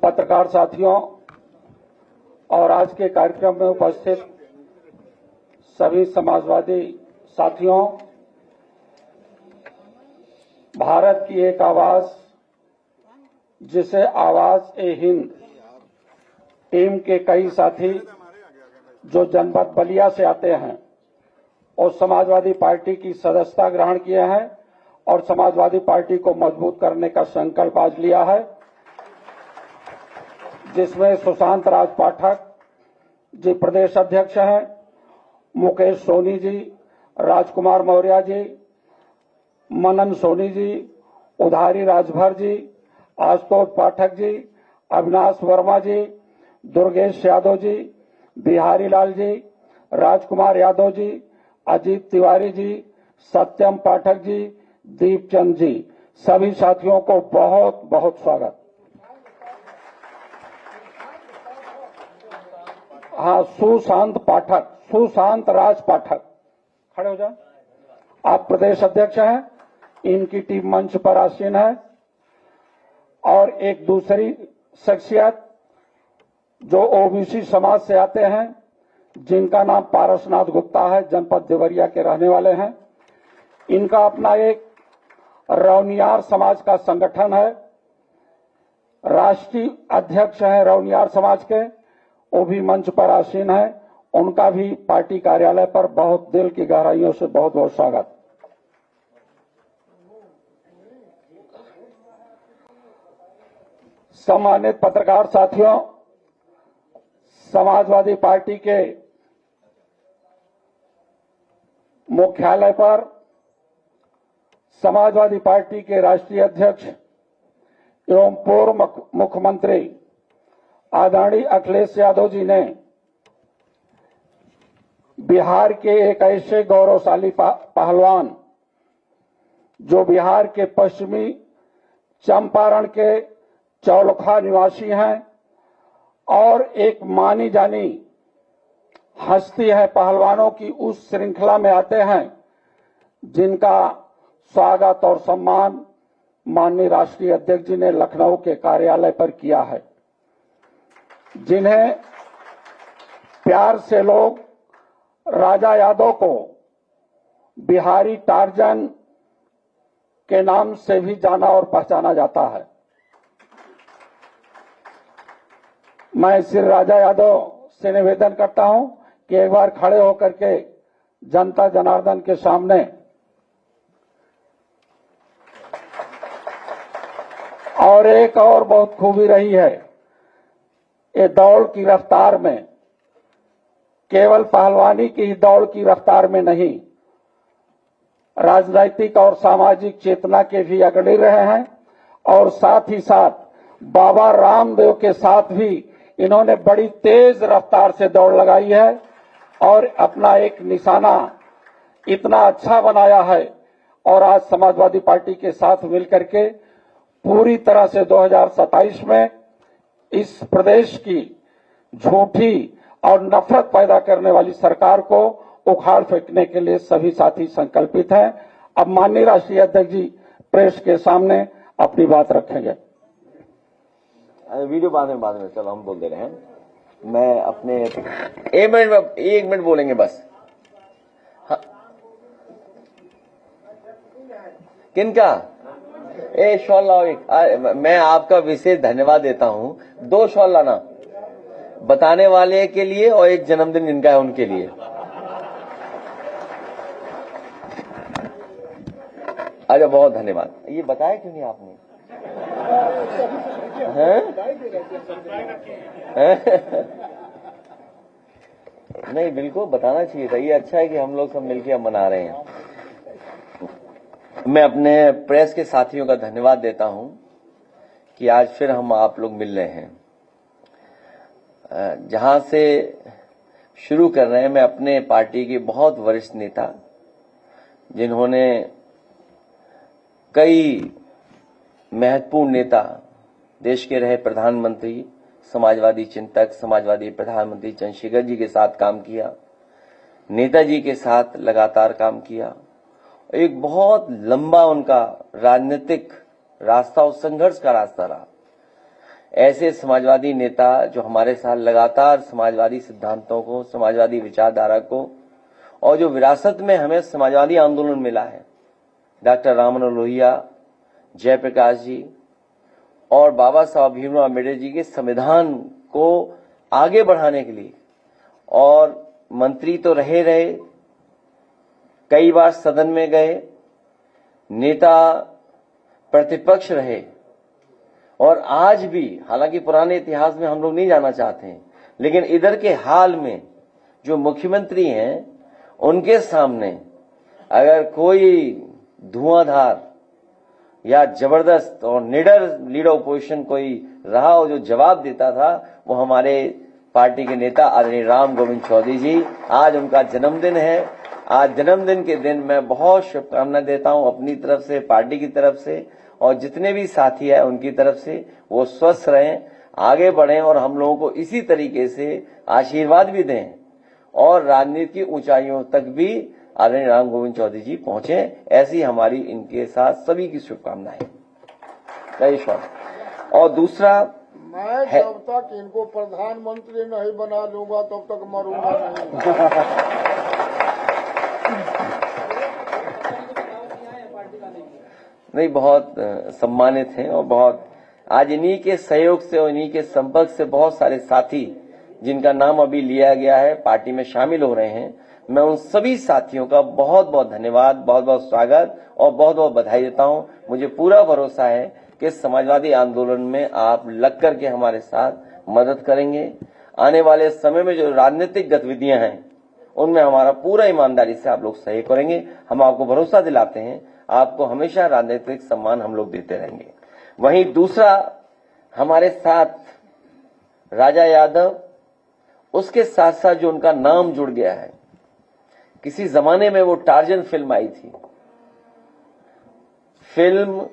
पत्रकार साथियों और आज के कार्यक्रम में उपस्थित सभी समाजवादी साथियों, भारत की एक आवाज जिसे आवाज-ए-हिंद टीम के कई साथी जो जनपद बलिया से आते हैं और समाजवादी पार्टी की सदस्यता ग्रहण किए हैं और समाजवादी पार्टी को मजबूत करने का संकल्प आज लिया है, जिसमें सुशांत राज पाठक जी प्रदेश अध्यक्ष हैं, मुकेश सोनी जी, राजकुमार मौर्य जी, मनन सोनी जी, उधारी राजभर जी, आशुतोष पाठक जी, अविनाश वर्मा जी, दुर्गेश यादव जी, बिहारी लाल जी, राजकुमार यादव जी, अजीत तिवारी जी, सत्यम पाठक जी, दीपचंद जी, सभी साथियों को बहुत बहुत स्वागत। हाँ, सुशांत राज पाठक खड़े हो जाए। आप प्रदेश अध्यक्ष हैं, इनकी टीम मंच पर आसीन है। और एक दूसरी शख्सियत जो ओबीसी समाज से आते हैं, जिनका नाम पारसनाथ गुप्ता है, जनपद देवरिया के रहने वाले हैं। इनका अपना एक रौनियार समाज का संगठन है, राष्ट्रीय अध्यक्ष हैं रौनियार समाज के, वो भी मंच पर आसीन है। उनका भी पार्टी कार्यालय पर बहुत दिल की गहराइयों से बहुत बहुत स्वागत। सम्मानित पत्रकार साथियों, समाजवादी पार्टी के मुख्यालय पर समाजवादी पार्टी के राष्ट्रीय अध्यक्ष एवं पूर्व मुख्यमंत्री आदरणीय अखिलेश यादव जी ने बिहार के एक ऐसे गौरवशाली पहलवान जो बिहार के पश्चिमी चंपारण के चौलखा निवासी हैं और एक मानी जानी हस्ती है पहलवानों की, उस श्रृंखला में आते हैं जिनका स्वागत और सम्मान माननीय राष्ट्रीय अध्यक्ष जी ने लखनऊ के कार्यालय पर किया है, जिन्हें प्यार से लोग राजा यादव को बिहारी टार्जन के नाम से भी जाना और पहचाना जाता है। मैं श्री राजा यादव से निवेदन करता हूं कि एक बार खड़े होकर के जनता जनार्दन के सामने और एक और बहुत खूबी रही है, ये दौड़ की रफ्तार में, केवल पहलवानी की दौड़ की रफ्तार में नहीं, राजनीतिक और सामाजिक चेतना के भी अग्रणी रहे हैं और साथ ही साथ बाबा रामदेव के साथ भी इन्होंने बड़ी तेज रफ्तार से दौड़ लगाई है और अपना एक निशाना इतना अच्छा बनाया है। और आज समाजवादी पार्टी के साथ मिलकर के पूरी तरह से 2027 में इस प्रदेश की झूठी और नफरत पैदा करने वाली सरकार को उखाड़ फेंकने के लिए सभी साथी संकल्पित हैं। अब माननीय राष्ट्रीय अध्यक्ष जी प्रेस के सामने अपनी बात रखेंगे। वीडियो बाद में चलो हम बोल दे रहे हैं। मैं अपने एक मिनट बोलेंगे बस। हाँ। किनका शॉल लाओ। मैं आपका विशेष धन्यवाद देता हूं। 2 शॉल लाना, बताने वाले के लिए और एक जन्मदिन जिनका है उनके लिए। अच्छा, बहुत धन्यवाद। ये बताया क्यों नहीं आपने? नहीं, बिल्कुल बताना चाहिए था। ये अच्छा है कि हम लोग सब मिलकर मना रहे हैं। मैं अपने प्रेस के साथियों का धन्यवाद देता हूं कि आज फिर हम आप लोग मिल रहे हैं। जहां से शुरू कर रहे हैं, मैं अपने पार्टी के बहुत वरिष्ठ नेता जिन्होंने कई महत्वपूर्ण नेता, देश के रहे प्रधानमंत्री, समाजवादी चिंतक, समाजवादी प्रधानमंत्री चंद्रशेखर जी के साथ काम किया, नेताजी के साथ लगातार काम किया। एक बहुत लंबा उनका राजनीतिक रास्ता और संघर्ष का रास्ता रहा। ऐसे समाजवादी नेता जो हमारे साथ लगातार समाजवादी सिद्धांतों को, समाजवादी विचारधारा को और जो विरासत में हमें समाजवादी आंदोलन मिला है, डॉक्टर राम मनोहर लोहिया, जयप्रकाश जी और बाबा साहब भीमराव अम्बेडकर जी के संविधान को आगे बढ़ाने के लिए, और मंत्री तो रहे, कई बार सदन में गए, नेता प्रतिपक्ष रहे, और आज भी, हालांकि पुराने इतिहास में हम लोग नहीं जाना चाहते हैं, लेकिन इधर के हाल में जो मुख्यमंत्री हैं उनके सामने अगर कोई धुआंधार या जबरदस्त और निडर लीडर ऑपोजिशन कोई रहा हो जो जवाब देता था, वो हमारे पार्टी के नेता आदरणीय राम गोविंद चौधरी जी। आज उनका जन्मदिन है। आज जन्मदिन के दिन मैं बहुत शुभकामनाएं देता हूं अपनी तरफ से, पार्टी की तरफ से और जितने भी साथी हैं उनकी तरफ से। वो स्वस्थ रहें, आगे बढ़ें और हम लोगों को इसी तरीके से आशीर्वाद भी दें और राजनीति की ऊंचाइयों तक भी आदरणीय राम गोविंद चौधरी जी पहुंचे। ऐसी हमारी इनके साथ सभी की शुभकामनाएं। जय श्री राम। और दूसरा, मैं जब तक इनको प्रधानमंत्री नहीं बना लूंगा तब तक मरूंगा नहीं। नहीं, बहुत सम्मानित हैं और बहुत आज इन्हीं के सहयोग से और इन्हीं के संपर्क से बहुत सारे साथी जिनका नाम अभी लिया गया है पार्टी में शामिल हो रहे हैं। मैं उन सभी साथियों का बहुत बहुत धन्यवाद, बहुत बहुत स्वागत और बहुत बहुत बधाई देता हूं। मुझे पूरा भरोसा है कि समाजवादी आंदोलन में आप लग करके हमारे साथ मदद करेंगे। आने वाले समय में जो राजनीतिक गतिविधियां हैं उनमें हमारा पूरा ईमानदारी से आप लोग सहयोग करेंगे। हम आपको भरोसा दिलाते हैं, आपको हमेशा राजनीतिक सम्मान हम लोग देते रहेंगे। वहीं दूसरा, हमारे साथ राजा यादव, उसके साथ साथ जो उनका नाम जुड़ गया है, किसी जमाने में वो टार्जन फिल्म आई थी, फिल्म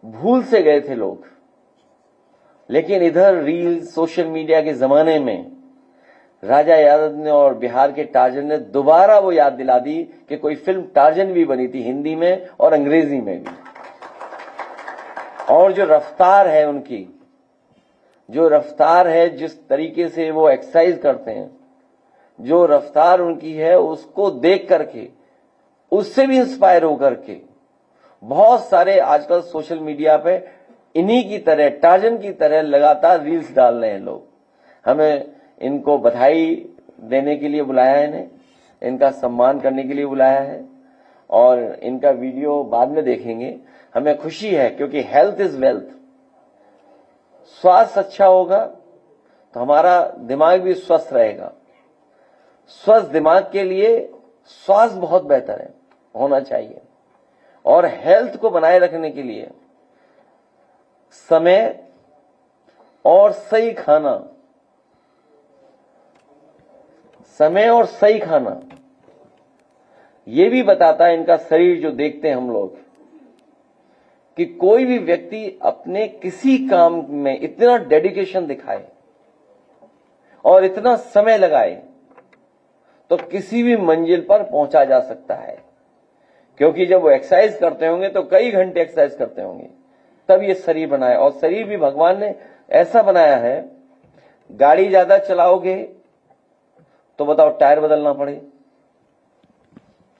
भूल से गए थे लोग, लेकिन इधर रील सोशल मीडिया के जमाने में राजा यादव ने और बिहार के टार्जन ने दोबारा वो याद दिला दी कि कोई फिल्म टार्जन भी बनी थी हिंदी में और अंग्रेजी में भी। और जो रफ्तार है उनकी, जो रफ्तार है, जिस तरीके से वो एक्सरसाइज करते हैं, जो रफ्तार उनकी है, उसको देख करके, उससे भी इंस्पायर होकर के बहुत सारे आजकल सोशल मीडिया पे इन्हीं की तरह, टार्जन की तरह लगातार रील्स डाल रहे हैं लोग। हमें इनको बधाई देने के लिए बुलाया है, इन्हें इनका सम्मान करने के लिए बुलाया है और इनका वीडियो बाद में देखेंगे। हमें खुशी है क्योंकि हेल्थ इज वेल्थ। स्वास्थ्य अच्छा होगा तो हमारा दिमाग भी स्वस्थ रहेगा। स्वस्थ दिमाग के लिए स्वास्थ्य बहुत बेहतर है, होना चाहिए। और हेल्थ को बनाए रखने के लिए समय और सही खाना, समय और सही खाना, ये भी बताता है इनका शरीर जो देखते हैं हम लोग, कि कोई भी व्यक्ति अपने किसी काम में इतना डेडिकेशन दिखाए और इतना समय लगाए तो किसी भी मंजिल पर पहुंचा जा सकता है। क्योंकि जब वो एक्सरसाइज करते होंगे तो कई घंटे एक्सरसाइज करते होंगे, तब ये शरीर बनाया। और शरीर भी भगवान ने ऐसा बनाया है, गाड़ी ज्यादा चलाओगे तो बताओ टायर बदलना पड़े,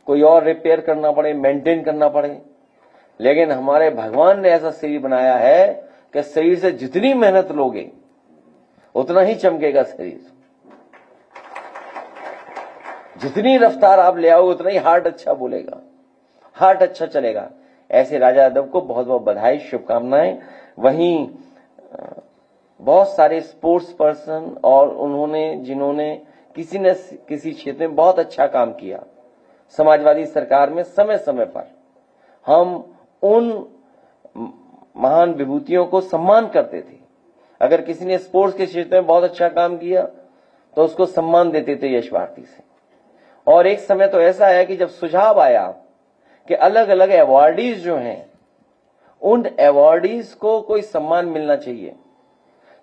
कोई और रिपेयर करना पड़े, मेंटेन करना पड़े। लेकिन हमारे भगवान ने ऐसा शरीर बनाया है कि शरीर से जितनी मेहनत लोगे उतना ही चमकेगा शरीर। जितनी रफ्तार आप ले आओगे उतना ही हार्ट अच्छा बोलेगा, हार्ट अच्छा चलेगा। ऐसे राजा यादव को बहुत बहुत बधाई, शुभकामनाएं। वहीं बहुत सारे स्पोर्ट्स पर्सन और उन्होंने जिन्होंने किसी न किसी क्षेत्र में बहुत अच्छा काम किया। समाजवादी सरकार में समय समय पर हम उन महान विभूतियों को सम्मान करते थे। अगर किसी ने स्पोर्ट्स के क्षेत्र में बहुत अच्छा काम किया तो उसको सम्मान देते थे यश भारती से। और एक समय तो ऐसा है कि जब सुझाव आया कि अलग अलग अवार्डीज जो हैं, उन अवार्डीज को कोई सम्मान मिलना चाहिए,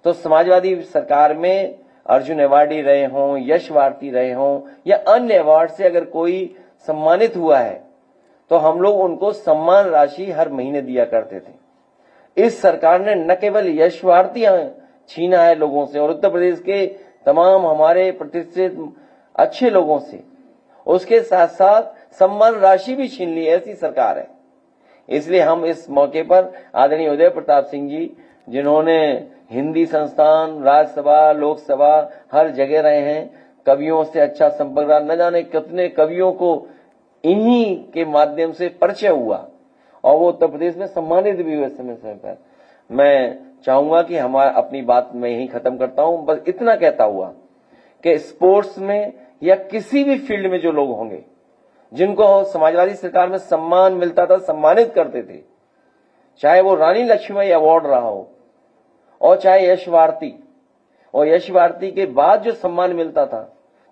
तो समाजवादी सरकार में अर्जुन अवार्डी रहे हों, यश भारती रहे हों या अन्य अवार्ड से अगर कोई सम्मानित हुआ है तो हम लोग उनको सम्मान राशि हर महीने दिया करते थे। इस सरकार ने न केवल यश भारती छीना है लोगों से और उत्तर प्रदेश के तमाम हमारे प्रतिष्ठित अच्छे लोगों से, उसके साथ साथ सम्मान राशि भी छीन ली, ऐसी सरकार है। इसलिए हम इस मौके पर आदरणीय उदय प्रताप सिंह जी, जिन्होंने हिंदी संस्थान, राज्यसभा, लोकसभा हर जगह रहे हैं, कवियों से अच्छा संपर्क रहा, न जाने कितने कवियों को इन्हीं के माध्यम से परिचय हुआ और वो उत्तर प्रदेश में सम्मानित भी हुए समय पर। मैं चाहूंगा कि हमारा अपनी बात मैं यही खत्म करता हूं, बस इतना कहता हुआ कि स्पोर्ट्स में या किसी भी फील्ड में जो लोग होंगे जिनको समाजवादी सरकार में सम्मान मिलता था, सम्मानित करते थे, चाहे वो रानी लक्ष्मीबाई अवार्ड रहा हो और चाहे यश भारती, और यश भारती के बाद जो सम्मान मिलता था,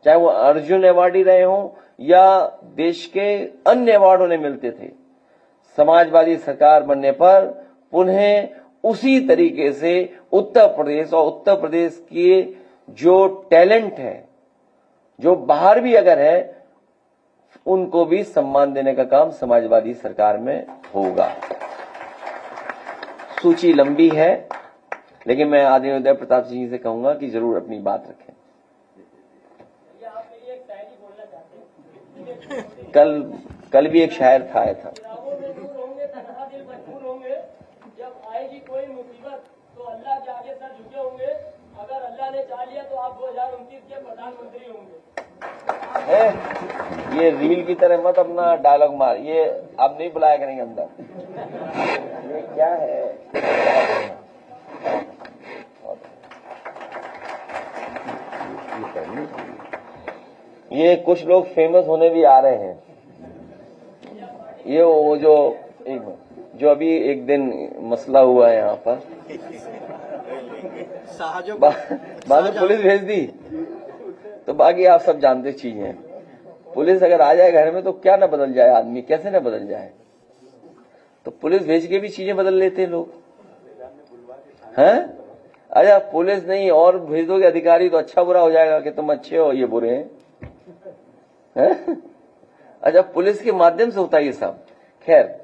चाहे वो अर्जुन अवार्डी रहे हों या देश के अन्य अवार्ड उन्हें मिलते थे, समाजवादी सरकार बनने पर पुनः उसी तरीके से उत्तर प्रदेश और उत्तर प्रदेश के जो टैलेंट है, जो बाहर भी अगर है, उनको भी सम्मान देने का काम समाजवादी सरकार में होगा। सूची लंबी है, लेकिन मैं आदरणीय उदय प्रताप सिंह जी से कहूंगा कि जरूर अपनी बात रखें। कल भी एक शायर था आया था, जब आएगी कोई मुसीबत तो अल्लाह के आगे सर झुके होंगे, अगर अल्लाह ने चाह लिया तो आप 2029 के प्रधानमंत्री होंगे। ये रील की तरह मत अपना डायलॉग मार, ये अब नहीं बुलाया करेंगे अंदर। ये क्या है? ये कुछ लोग फेमस होने भी आ रहे हैं। ये वो जो अभी एक दिन मसला हुआ है यहाँ पर, बाद में पुलिस भेज दी, तो बाकी आप सब जानते चीजें। पुलिस अगर आ जाए घर में तो क्या न बदल जाए आदमी, कैसे न बदल जाए। तो पुलिस भेज के भी चीजें बदल लेते हैं लोग, हैं? अच्छा पुलिस नहीं और भेज दोगे अधिकारी तो अच्छा बुरा हो जाएगा कि तुम अच्छे हो ये बुरे हैं, हैं? अच्छा पुलिस के माध्यम से होता है ये सब। खैर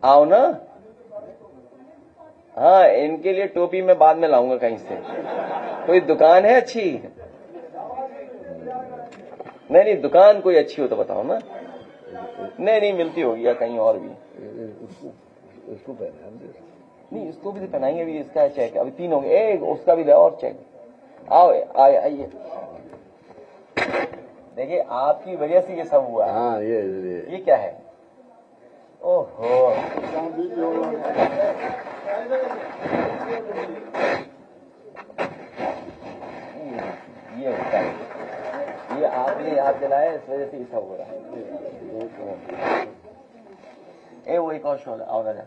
आओ ना, हाँ इनके लिए टोपी मैं बाद में लाऊंगा कहीं से। कोई दुकान है अच्छी? नहीं दुकान कोई अच्छी हो तो बताओ ना। नहीं मिलती होगी या कहीं और भी। इसको पहना नहीं इसको भी तो पहनाएंगे, अभी इसका चेक अभी 3 होंगे, एक उसका भी और चेक। आओ आइए, देखिए आपकी वजह से ये सब हुआ। हाँ ये क्या है? ओहो ये होता है, ये आपने याद दिलाया, इस वजह से ये सब हो रहा है। वो एक और शोर आओ राजा।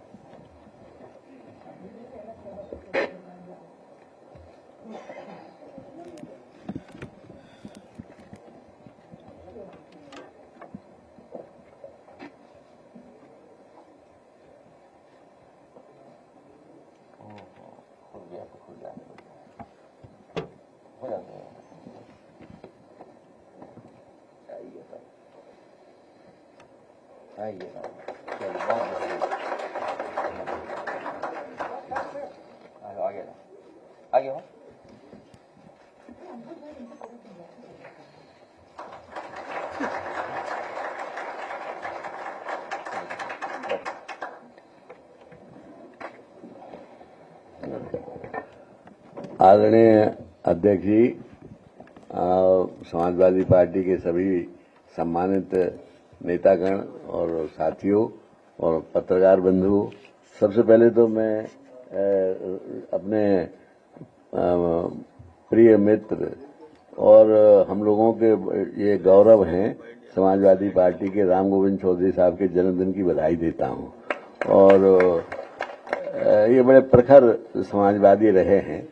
आगे हो। आदरणीय अध्यक्ष जी, समाजवादी पार्टी के सभी सम्मानित नेतागण और साथियों और पत्रकार बंधु, सबसे पहले तो मैं अपने प्रिय मित्र और हम लोगों के ये गौरव हैं समाजवादी पार्टी के राम गोविंद चौधरी साहब के जन्मदिन की बधाई देता हूं। और ये बड़े प्रखर समाजवादी रहे हैं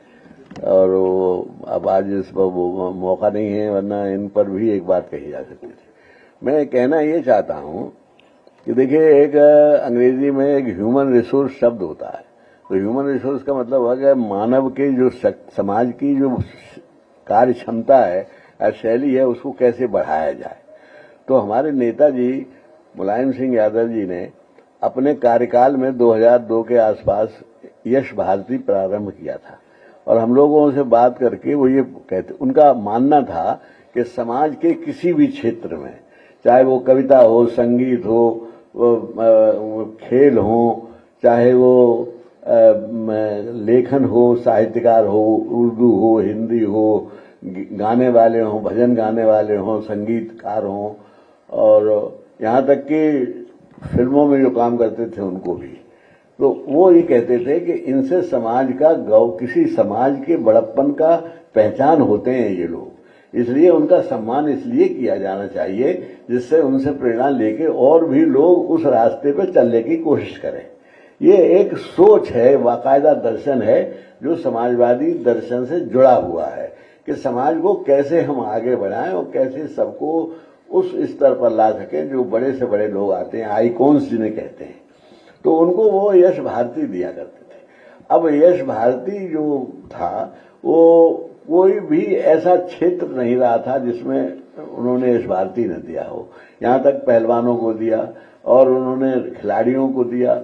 और अब आज इस पर मौका नहीं है, वरना इन पर भी एक बात कही जा सकती थी। मैं कहना ये चाहता हूं कि देखिए, एक अंग्रेजी में एक ह्यूमन रिसोर्स शब्द होता है। तो ह्यूमन रिसोर्स का मतलब है कि मानव के जो समाज की जो कार्य क्षमता है, शैली है, उसको कैसे बढ़ाया जाए। तो हमारे नेताजी मुलायम सिंह यादव जी ने अपने कार्यकाल में 2002 के आसपास यश भारती प्रारंभ किया था और हम लोगों से बात करके वो ये कहते, उनका मानना था कि समाज के किसी भी क्षेत्र में, चाहे वो कविता हो, संगीत हो, वो खेल हो, चाहे वो लेखन हो, साहित्यकार हो, उर्दू हो, हिंदी हो, गाने वाले हों, भजन गाने वाले हों, संगीतकार हों, और यहाँ तक कि फिल्मों में जो काम करते थे उनको भी, तो वो ये कहते थे कि इनसे समाज का किसी समाज के बड़प्पन का पहचान होते हैं ये लोग, इसलिए उनका सम्मान इसलिए किया जाना चाहिए जिससे उनसे प्रेरणा लेके और भी लोग उस रास्ते पर चलने की कोशिश करें। ये एक सोच है, बाकायदा दर्शन है जो समाजवादी दर्शन से जुड़ा हुआ है कि समाज को कैसे हम आगे बढ़ाएं और कैसे सबको उस स्तर पर ला सकें जो बड़े से बड़े लोग आते हैं, आइकॉन्स जिन्हें कहते हैं। तो उनको वो यश भारती दिया करते थे। अब यश भारती जो था वो कोई भी ऐसा क्षेत्र नहीं रहा था जिसमें उन्होंने यश भारती न दिया हो। यहाँ तक पहलवानों को दिया और उन्होंने खिलाड़ियों को दिया,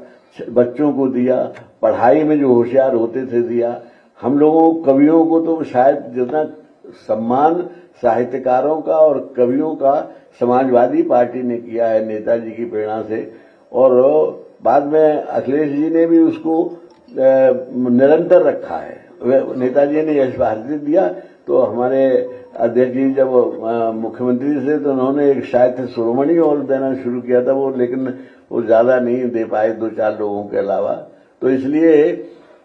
बच्चों को दिया, पढ़ाई में जो होशियार होते थे दिया। हम लोगों कवियों को तो शायद जितना सम्मान साहित्यकारों का और कवियों का समाजवादी पार्टी ने किया है नेताजी की प्रेरणा से, और बाद में अखिलेश जी ने भी उसको निरंतर रखा है। नेताजी ने यश भारती दिया तो हमारे अध्यक्ष जी जब मुख्यमंत्री थे तो उन्होंने एक साहित्य शिरोमणि और देना शुरू किया था, वो लेकिन वो ज्यादा नहीं दे पाए 2-4 लोगों के अलावा। तो इसलिए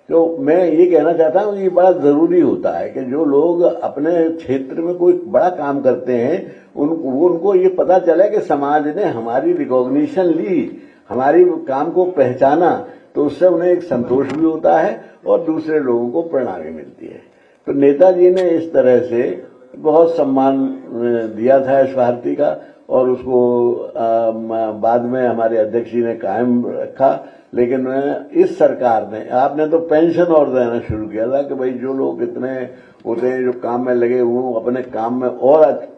तो मैं ये कहना चाहता हूँ ये बड़ा जरूरी होता है कि जो लोग अपने क्षेत्र में कोई बड़ा काम करते हैं उनको ये पता चले कि समाज ने हमारी रिकॉग्निशन ली, हमारी काम को पहचाना, तो उससे उन्हें एक संतोष भी होता है और दूसरे लोगों को प्रेरणा भी मिलती है। तो नेताजी ने इस तरह से बहुत सम्मान दिया था यश भारती का, और उसको बाद में हमारे अध्यक्ष जी ने कायम रखा। लेकिन इस सरकार ने, आपने तो पेंशन और देना शुरू किया था कि भाई जो लोग इतने होते हैं जो काम में लगे हुए अपने काम में और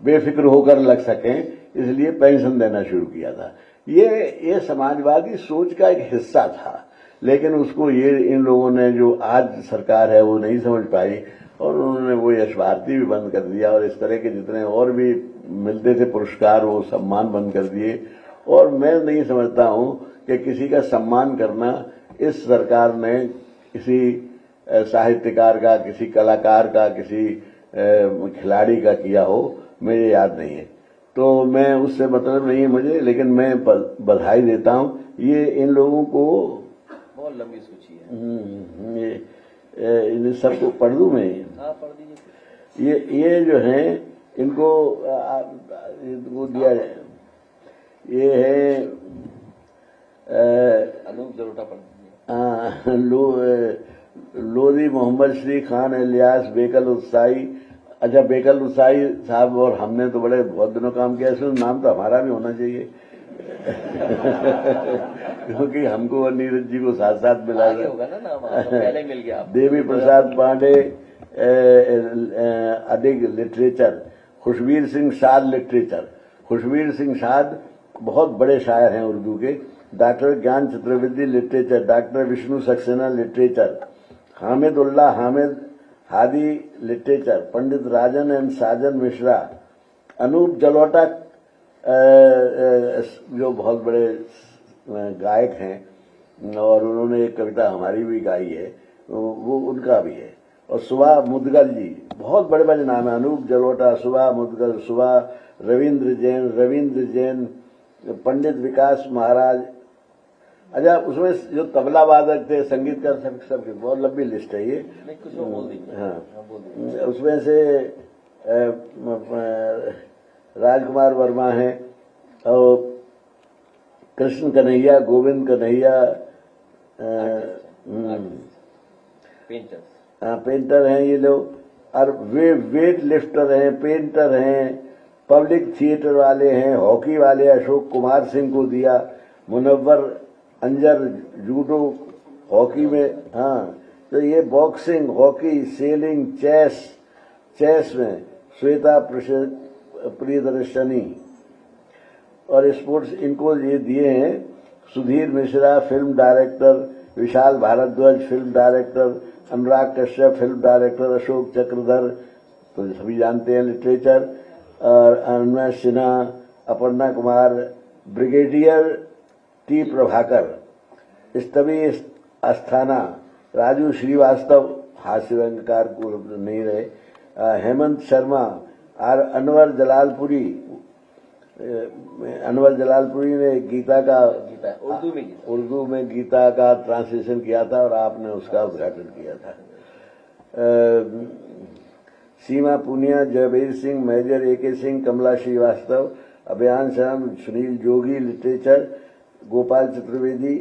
बेफिक्र होकर लग सकें, इसलिए पेंशन देना शुरू किया था। ये समाजवादी सोच का एक हिस्सा था, लेकिन उसको ये इन लोगों ने जो आज सरकार है वो नहीं समझ पाई और उन्होंने वो यश भारती भी बंद कर दिया और इस तरह के जितने और भी मिलते थे पुरस्कार वो सम्मान बंद कर दिए। और मैं नहीं समझता हूं कि किसी का सम्मान करना इस सरकार ने किसी साहित्यकार का, किसी कलाकार का, किसी खिलाड़ी का किया हो, मुझे याद नहीं है। तो मैं उससे मतलब नहीं है मुझे, लेकिन मैं बधाई देता हूं। ये इन लोगों को बहुत लंबी सूची है, इन सबको पढ़ दूं मैं? हाँ, पढ़ दीजिए। ये जो है इनको दिया जाए। ये है अनूप जलोटा पढ़ दीजिए। लोधी मोहम्मद श्री खान इलियास बेकल उत्साही। अच्छा, बेकल उत्साही साहब और हमने तो बड़े बहुत दिनों काम किया, इसमें नाम तो हमारा भी होना चाहिए क्योंकि हमको और नीरज जी को साथ साथ मिला होगा ना नाम, पहले मिल गया। देवी प्रसाद पांडे अधिक लिटरेचर, खुशबीर सिंह साध लिटरेचर। खुशबीर सिंह साध बहुत बड़े शायर हैं उर्दू के। Doctor Gyan Chaturvedi literature, doctor Vishnu Saxena literature, Hamidullah Hamid Hadi literature, Pandit Rajan and Sajan Mishra, Anup Jalota जो बहुत बड़े गायक हैं और उन्होंने एक कविता हमारी भी गाई है, वो उनका भी है। और सुभा मुदगल जी, बहुत बड़े बड़े नाम है, अनूप जलोटा, सुभा मुदगल, सुभा रविंद्र जैन, पंडित विकास महाराज। अच्छा, उसमें जो तबला वादक थे, संगीतकार, सब बहुत लंबी लिस्ट है ये। कुछ बोल दीजिए। हाँ, उसमें से राजकुमार वर्मा है और कृष्ण कन्हैया, गोविंद कन्हैया, पेंटर हैं ये लोग। और वे वेट लिफ्टर हैं, पेंटर हैं, पब्लिक थिएटर वाले हैं, हॉकी वाले अशोक कुमार सिंह को दिया, मुनव्वर अंजर जूडो हॉकी में। हाँ, तो ये बॉक्सिंग, हॉकी, सेलिंग, चेस में श्वेता प्रियदर्शनी और स्पोर्ट्स, इनको ये दिए हैं। Sudhir Mishra film director, Vishal Bhardwaj film director, Anurag Kashyap film director, Ashok Chakradhar तो सभी जानते हैं लिटरेचर, और अन्वय सिन्हा, अपर्णा कुमार, ब्रिगेडियर टी प्रभाकर, स्तवी अस्थाना, राजू श्रीवास्तव हास्य रंगकार को नहीं रहे, हेमंत शर्मा, अनवर जलालपुरी ने गीता का उर्दू में गीता का ट्रांसलेशन किया था और आपने उसका उद्घाटन किया था। सीमा पूनिया, जयवीर सिंह, मेजर AK सिंह, कमला श्रीवास्तव, अभियान शर्मा, सुनील जोगी लिटरेचर, गोपाल चतुर्वेदी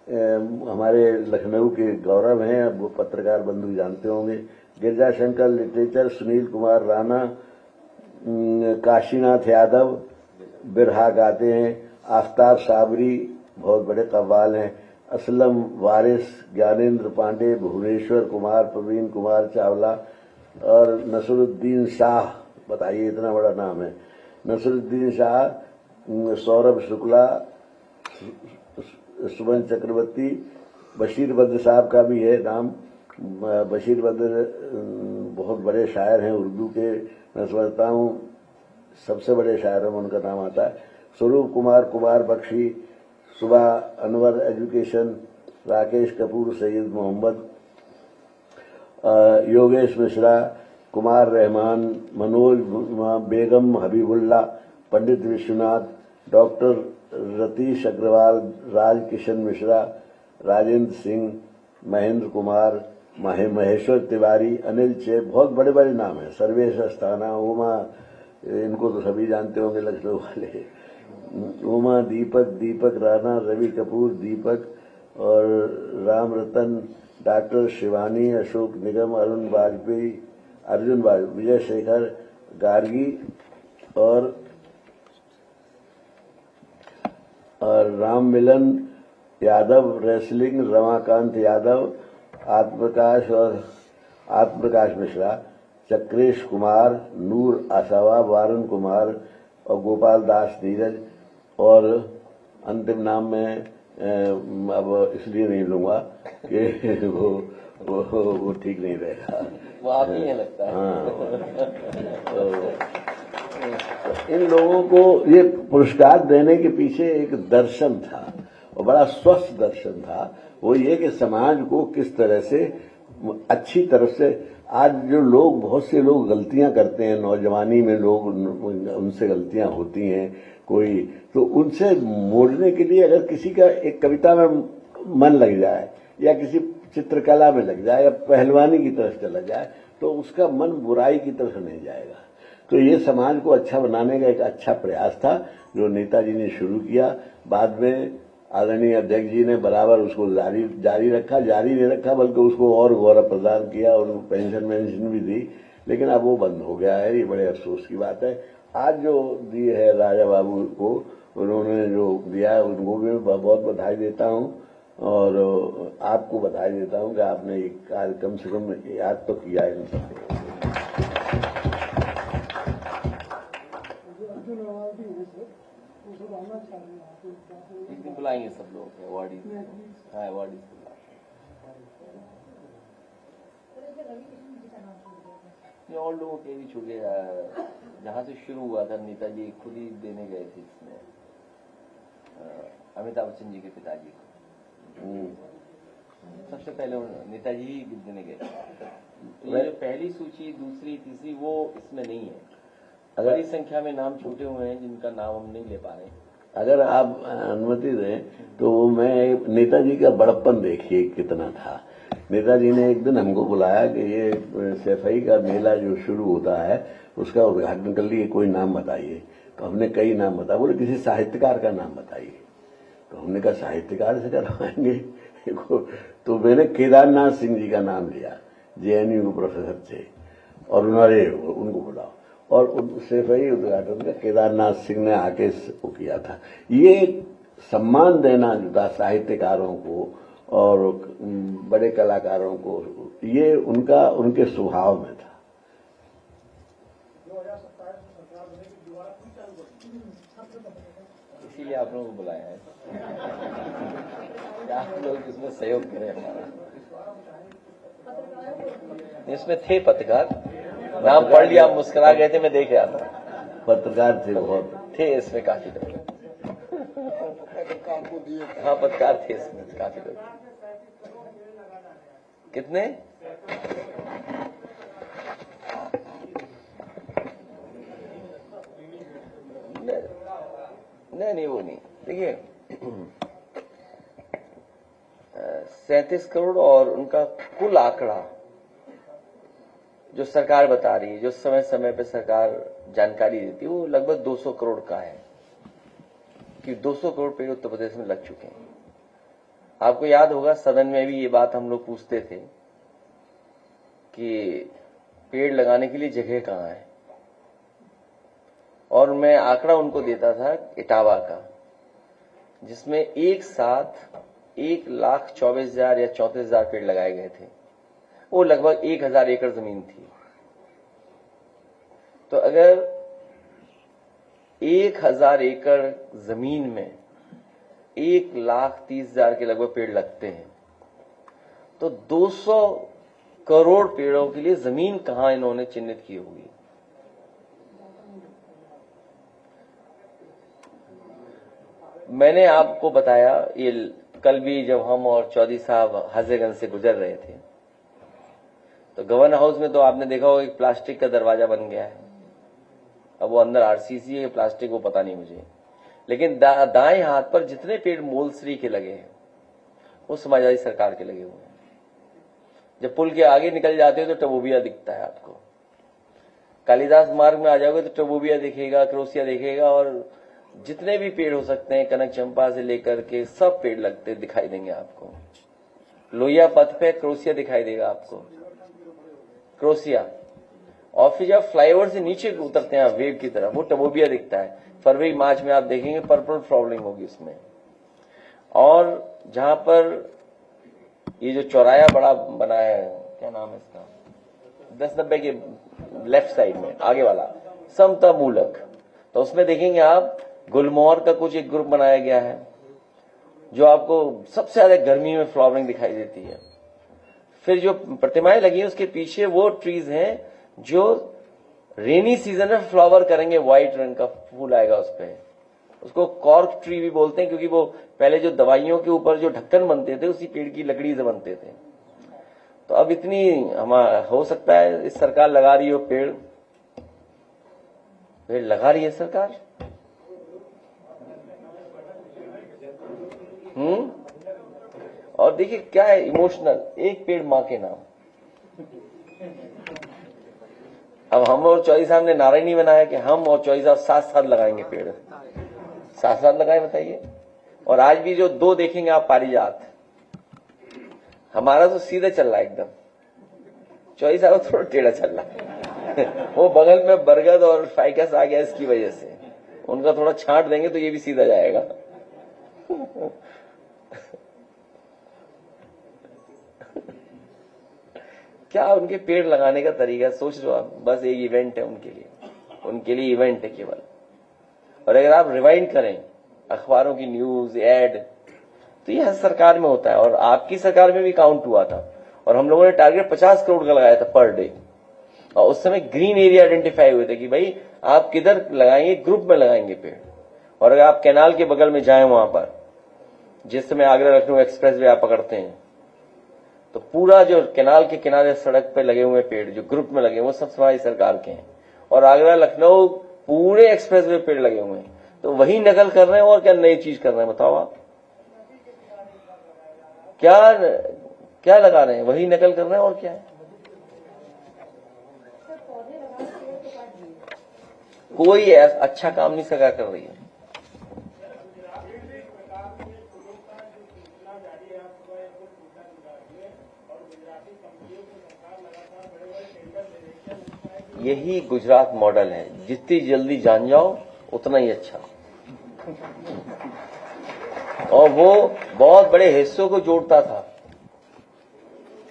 हमारे लखनऊ के गौरव हैं, वो पत्रकार बंधु जानते होंगे, गिरजा शंकर लिटरेचर, सुनील कुमार राणा, काशीनाथ यादव बिरहा गाते हैं, आफ्ताब साबरी बहुत बड़े कव्वाल हैं, असलम वारिस, ज्ञानेंद्र पांडे, भुवनेश्वर कुमार, प्रवीण कुमार चावला और नसरुद्दीन शाह। बताइए इतना बड़ा नाम है, नसरुद्दीन शाह, सौरभ शुक्ला, सुमन चक्रवर्ती, बशीर बद्र साहब का भी है नाम। बशीर बद्र बहुत बड़े शायर हैं उर्दू के, मैं समझता हूँ सबसे बड़े शायरों में उनका नाम आता है। स्वरूप कुमार, कुमार बख्शी, सुबह अनवर एजुकेशन, राकेश कपूर, सैयद मोहम्मद, योगेश मिश्रा, कुमार रहमान, मनोज बेगम हबीबुल्ला, पंडित विश्वनाथ, डॉक्टर रतीश अग्रवाल, राज किशन मिश्रा, राजेंद्र सिंह, महेंद्र कुमार, महेश्वर तिवारी, अनिल चेप, बहुत बड़े बड़े नाम हैं। सर्वेश अस्थाना, उमा, इनको तो सभी जानते होंगे लखनऊ वाले, उमा, दीपक राणा, रवि कपूर, दीपक और राम रतन, डॉक्टर शिवानी, अशोक निगम, अर्जुन वाजपेयी, विजय शेखर गार्गी और राम मिलन यादव रेसलिंग, रमाकांत यादव, आत्मप्रकाश मिश्रा, चक्रेश कुमार, नूर आशावा, वारुण कुमार और गोपाल दास नीरज। और अंतिम नाम में अब इसलिए नहीं लूंगा कि वो ठीक नहीं रहेगा, वो आप ही है लगता है। तो इन लोगों को ये पुरस्कार देने के पीछे एक दर्शन था और बड़ा स्वस्थ दर्शन था। वो ये कि समाज को किस तरह से अच्छी तरह से, आज जो लोग, बहुत से लोग गलतियां करते हैं, नौजवानी में लोग, उनसे गलतियां होती हैं कोई, तो उनसे मोड़ने के लिए अगर किसी का एक कविता में मन लग जाए या किसी चित्रकला में लग जाए या पहलवानी की तरफ चला जाए तो उसका मन बुराई की तरफ नहीं जाएगा। तो ये समाज को अच्छा बनाने का एक अच्छा प्रयास था जो नेताजी ने शुरू किया। बाद में आदरणीय अध्यक्ष जी ने बराबर उसको जारी नहीं रखा बल्कि उसको और गौरव प्रदान किया और पेंशन भी दी, लेकिन अब वो बंद हो गया है। ये बड़े अफसोस की बात है। आज जो दी है राजा बाबू को, उन्होंने जो दिया है उनको भी मैं बहुत बधाई देता हूँ और आपको बधाई देता हूँ कि आपने एक कार्य कम से कम याद तो किया है इन सबको। एक दिन बुलाएंगे सब लोग अवार्डी। हाँ, अवार्डी ये और लोगों के भी छूटे। जहाँ से शुरू हुआ था नेताजी खुद ही देने गए थे इसमें अमिताभ बच्चन जी के पिताजी को। सबसे पहले नेताजी ही देने गए थे। ये जो पहली सूची, दूसरी, तीसरी वो इसमें नहीं है। बड़ी संख्या में नाम छूटे हुए हैं जिनका नाम हम नहीं ले पा रहे। अगर आप अनुमति दें तो मैं नेताजी का बड़प्पन देखिए कितना था। नेताजी ने एक दिन हमको बुलाया कि ये सफाई का मेला जो शुरू होता है उसका उद्घाटन कर लिए, कोई नाम बताइए। तो हमने कई नाम बताया। बोले किसी साहित्यकार का नाम बताइए। तो हमने कहा साहित्यकार से करवाएंगे। तो मैंने केदारनाथ सिंह जी का नाम लिया, JNU के प्रोफेसर थे और उन्होंने उनको बुलाओ और उससे वही उद्घाटन का केदारनाथ सिंह ने आके वो किया था। ये सम्मान देना जो था साहित्यकारों को और बड़े कलाकारों को, ये उनके स्वभाव में था। इसीलिए आप लोगों को बुलाया है। आप लोग इसमें सहयोग करें हमारा। इसमें थे पत्रकार, नाम पढ़ लिया, आप मुस्कुरा गए थे, मैं देख रहा था। पत्रकार थे, बहुत थे इसमें काफी लोग। पत्रकार को दिए हाँ, पत्रकार थे इसमें काफी लोग। कितने? नहीं, वो नहीं। देखिए, 37 करोड़ और उनका कुल आंकड़ा जो सरकार बता रही है, जो समय समय पे सरकार जानकारी देती है, वो लगभग 200 करोड़ का है कि 200 करोड़ पेड़ उत्तर प्रदेश में लग चुके हैं। आपको याद होगा सदन में भी ये बात हम लोग पूछते थे कि पेड़ लगाने के लिए जगह कहाँ है, और मैं आंकड़ा उनको देता था इटावा का, जिसमें एक साथ 1,24,000 या 34,000 पेड़ लगाए गए थे। वो लगभग 1,000 एकड़ जमीन थी। तो अगर 1,000 एकड़ जमीन में 1,30,000 के लगभग पेड़ लगते हैं, तो 200 करोड़ पेड़ों के लिए जमीन कहां इन्होंने चिन्हित की होगी। मैंने आपको बताया, ये कल भी जब हम और चौधरी साहब हजरतगंज से गुजर रहे थे, तो गवर्नर हाउस में तो आपने देखा होगा एक प्लास्टिक का दरवाजा बन गया है। अब वो अंदर आरसीसी है प्लास्टिक, वो पता नहीं मुझे, लेकिन दाएं हाथ पर जितने पेड़ मोलश्री के लगे हैं वो समाजवादी सरकार के लगे हुए हैं। जब पुल के आगे निकल जाते हो तो टबूबिया दिखता है आपको। कालिदास मार्ग में आ जाओगे तो टबूबिया दिखेगा, क्रोसिया दिखेगा, और जितने भी पेड़ हो सकते हैं कनक चंपा से लेकर के सब पेड़ लगते दिखाई देंगे आपको। लोहिया पथ पे क्रोसिया दिखाई देगा आपको, क्रोसिया। और फिर जब फ्लाईओवर से नीचे उतरते हैं वेव की तरफ, वो टबोबिया दिखता है। फरवरी मार्च में आप देखेंगे पर्पल फ्लावरिंग होगी उसमें। और जहां पर ये जो चौराया बड़ा बना है, क्या नाम है इसका, 1090 के लेफ्ट साइड में आगे वाला समता मूलक, तो उसमें देखेंगे आप गुलमोहर का कुछ एक ग्रुप बनाया गया है जो आपको सबसे ज्यादा गर्मी में फ्लावरिंग दिखाई देती है। फिर जो प्रतिमाएं लगी हैं उसके पीछे वो ट्रीज हैं जो रेनी सीजन में फ्लावर करेंगे, व्हाइट रंग का फूल आएगा उस पे। उसको कॉर्क ट्री भी बोलते हैं, क्योंकि वो पहले जो दवाइयों के ऊपर जो ढक्कन बनते थे उसी पेड़ की लकड़ी से बनते थे। तो अब इतनी हो सकता है इस सरकार लगा रही हो पेड़ लगा रही है सरकार। और देखिए क्या है इमोशनल, एक पेड़ मां के नाम। अब हम और चौधरी साहब ने नारा नहीं बनाया कि हम और चौधरी साहब साथ साथ लगाएंगे पेड़, साथ साथ लगाए, बताइए। और आज भी जो दो देखेंगे आप पारिजात, हमारा तो सीधे चल रहा है एकदम, चौधरी साहब थोड़ा टेढ़ा चल रहा है। वो बगल में बरगद और फाइकस आ गया, इसकी वजह से उनका थोड़ा छांट देंगे तो ये भी सीधा जाएगा। क्या उनके पेड़ लगाने का तरीका सोच लो आप, बस एक इवेंट है उनके लिए इवेंट है केवल। और अगर आप रिवाइंड करें अखबारों की न्यूज एड, तो यह सरकार में होता है और आपकी सरकार में भी काउंट हुआ था। और हम लोगों ने टारगेट 50 करोड़ का लगाया था पर डे, और उस समय ग्रीन एरिया आइडेंटिफाई हुए थे कि भाई आप किधर लगाएंगे, ग्रुप में लगाएंगे पेड़। और अगर आप कैनाल के बगल में जाएं, वहां पर जिस समय आगरा लखनऊ एक्सप्रेस वे आप पकड़ते हैं, तो पूरा जो कैनाल के किनारे सड़क पे लगे हुए पेड़ जो ग्रुप में लगे वो सब हमारी सरकार के हैं। और आगरा लखनऊ पूरे एक्सप्रेस वे पेड़ लगे हुए हैं। तो वही नकल कर रहे हैं और क्या नई चीज कर रहे हैं, बताओ आप। क्या लगा रहे हैं, वही नकल कर रहे हैं और क्या है। कोई अच्छा काम नहीं सरकार कर रही है। यही गुजरात मॉडल है, जितनी जल्दी जान जाओ उतना ही अच्छा। और वो बहुत बड़े हिस्सों को जोड़ता था,